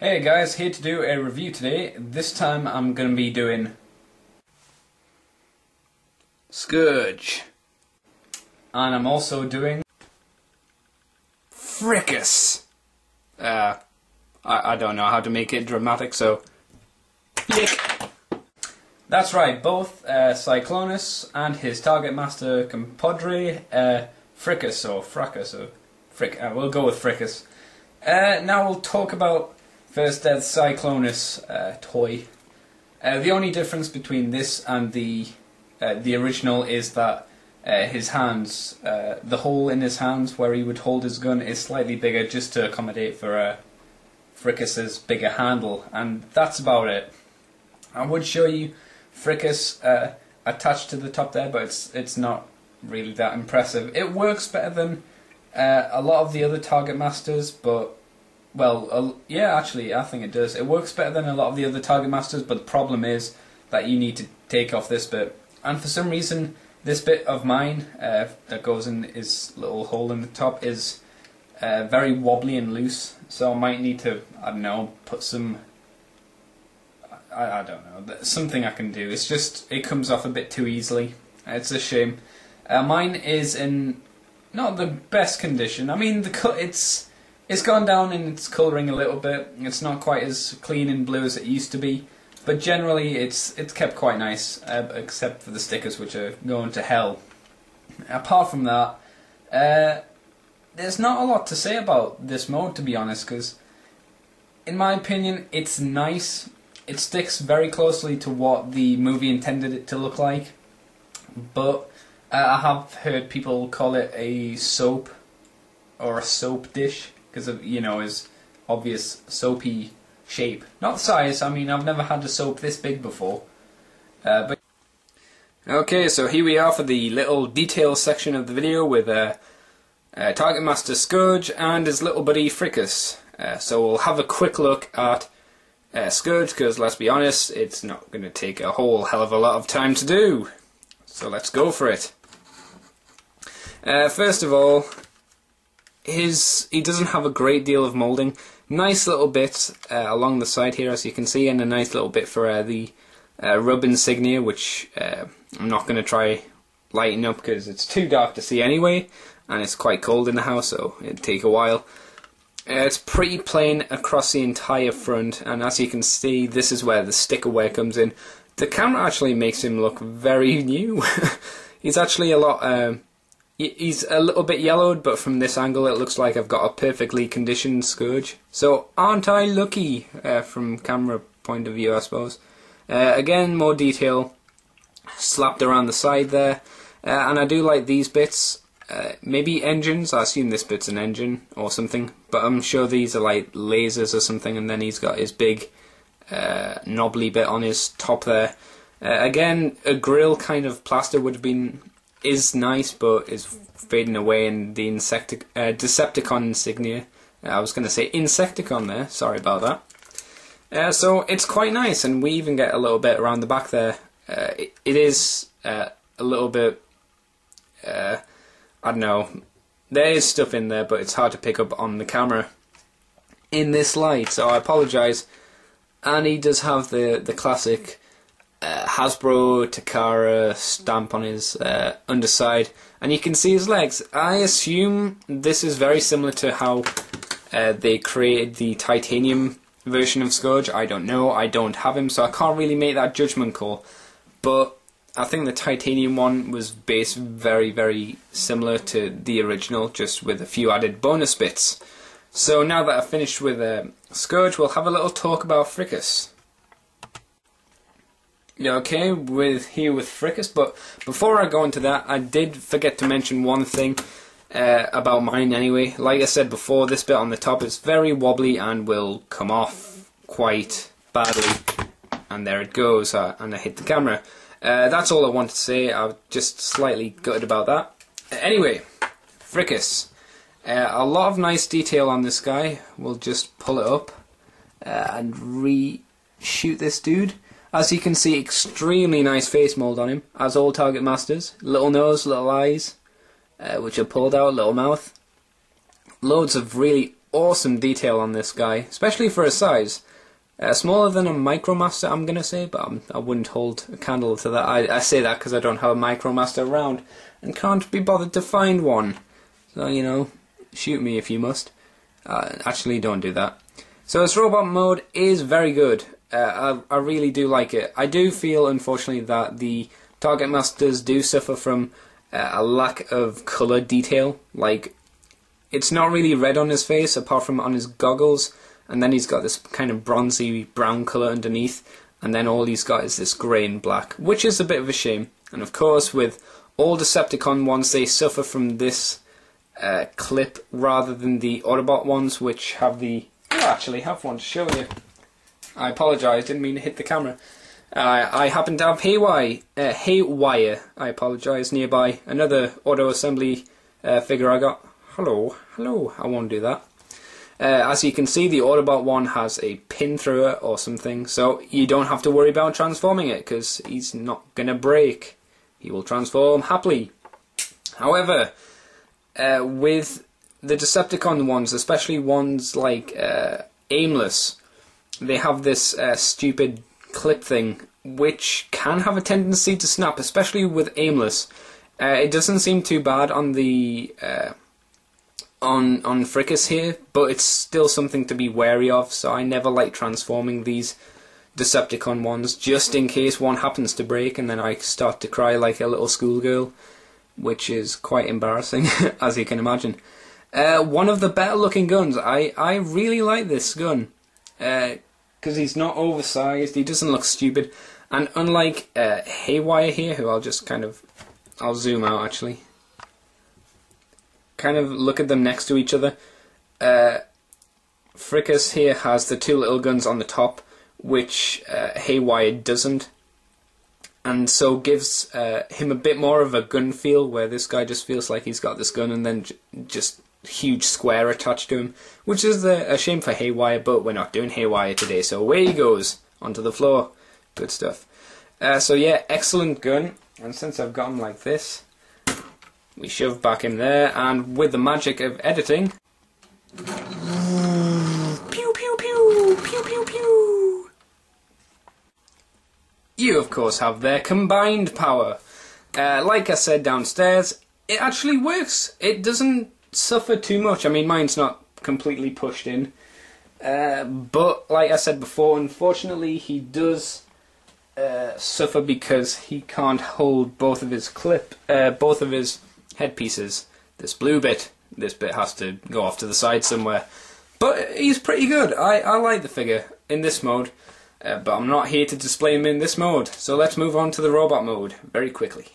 Hey guys, here to do a review today. This time I'm going to be doing Scourge. And I'm also doing Fracas. I don't know how to make it dramatic, so flick. That's right, both Cyclonus and his Targetmaster compadre, Fracas or Fracas or we'll go with Fracas. Now we'll talk about first Cyclonus toy. The only difference between this and the original is that his hands, the hole in his hands where he would hold his gun is slightly bigger just to accommodate for Fracas's bigger handle, and that's about it. I would show you Fracas attached to the top there, but it's not really that impressive. It works better than a lot of the other Targetmasters, but yeah, actually, I think it does. It works better than a lot of the other Targetmasters, but the problem is that you need to take off this bit. And for some reason, this bit of mine that goes in his little hole in the top is very wobbly and loose. So I might need to, I don't know, put some, I don't know, something I can do. It's just, it comes off a bit too easily. It's a shame. Mine is in not the best condition. I mean, it's gone down in its colouring a little bit. It's not quite as clean and blue as it used to be, but generally it's kept quite nice, except for the stickers, which are going to hell. Apart from that, there's not a lot to say about this mode, to be honest, because in my opinion it's nice. It sticks very closely to what the movie intended it to look like, but I have heard people call it a soap or a soap dish, because of, you know, his obvious soapy shape. Not the size, I mean, I've never had a soap this big before. But okay, so here we are for the little details section of the video with Targetmaster Scourge and his little buddy Fracas. So we'll have a quick look at Scourge, because let's be honest, it's not going to take a whole hell of a lot of time to do. So let's go for it. First of all, he doesn't have a great deal of moulding. Nice little bit along the side here, as you can see, and a nice little bit for the rub insignia, which I'm not going to try lighting up because it's too dark to see anyway, and it's quite cold in the house, so it'd take a while. It's pretty plain across the entire front, and as you can see, this is where the sticker wear comes in. The camera actually makes him look very new. He's actually he's a little bit yellowed, but from this angle it looks like I've got a perfectly conditioned Scourge. So aren't I lucky from camera point of view, I suppose. Again, more detail slapped around the side there. And I do like these bits. Maybe engines, I assume this bit's an engine or something, but I'm sure these are like lasers or something, and then he's got his big knobbly bit on his top there. Again, a grill kind of plaster is nice, but is fading away in the Decepticon insignia. I was going to say Insecticon there, sorry about that. So it's quite nice, and we even get a little bit around the back there. It is a little bit, I don't know, there is stuff in there, but it's hard to pick up on the camera in this light, so I apologise. And he does have the classic Hasbro Takara stamp on his underside, and you can see his legs. I assume this is very similar to how they created the titanium version of Scourge. I don't know, I don't have him, so I can't really make that judgment call, but I think the titanium one was based very, very similar to the original, just with a few added bonus bits. So now that I've finished with Scourge, we'll have a little talk about Fracas. Okay, here with Fracas, but before I go into that, I did forget to mention one thing about mine anyway. Like I said before, this bit on the top is very wobbly and will come off quite badly. And there it goes, and I hit the camera. That's all I wanted to say. I'm just slightly gutted about that. Anyway, Fracas. A lot of nice detail on this guy. We'll just pull it up and reshoot this dude. As you can see, extremely nice face mould on him, as all Targetmasters. Little nose, little eyes, which are pulled out, little mouth. Loads of really awesome detail on this guy, especially for his size. Smaller than a Micromaster, I'm gonna say, but I wouldn't hold a candle to that. I say that because I don't have a Micromaster around and can't be bothered to find one. So, you know, shoot me if you must. Actually, don't do that. So this robot mode is very good. I really do like it. I do feel, unfortunately, that the Targetmasters do suffer from a lack of colour detail. Like, it's not really red on his face, apart from on his goggles, and then he's got this kind of bronzy brown colour underneath, and then all he's got is this grey and black, which is a bit of a shame. And of course, with all Decepticon ones, they suffer from this clip rather than the Autobot ones, which have the... I actually have one to show you. I apologise, didn't mean to hit the camera. I happen to have Haywire, I apologise, nearby. Another auto assembly figure I got. Hello, I won't do that. As you can see, the Autobot one has a pin through it or something, so you don't have to worry about transforming it, because he's not gonna break. He will transform happily. However, with the Decepticon ones, especially ones like Aimless, they have this stupid clip thing, which can have a tendency to snap, especially with Aimless. It doesn't seem too bad on the on Fracas here, but it's still something to be wary of, so I never like transforming these Decepticon ones, just in case one happens to break and then I start to cry like a little schoolgirl, which is quite embarrassing, as you can imagine. One of the better looking guns. I really like this gun, because he's not oversized, he doesn't look stupid, and unlike Haywire here, who I'll zoom out actually, kind of look at them next to each other. Fracas here has the two little guns on the top, which Haywire doesn't, and so gives him a bit more of a gun feel, where this guy just feels like he's got this gun and then just huge square attached to him, which is a shame for Haywire, but we're not doing Haywire today, so away he goes onto the floor. Good stuff. So yeah, excellent gun, and since I've got him like this, we shove back in there, and with the magic of editing, pew pew pew, pew pew pew, you of course have their combined power. Like I said downstairs, it actually works. It doesn't suffer too much. I mean, mine's not completely pushed in, but like I said before, unfortunately he does suffer because he can't hold both of his headpieces. This bit has to go off to the side somewhere, but he's pretty good. I like the figure in this mode, but I'm not here to display him in this mode, so let's move on to the robot mode very quickly.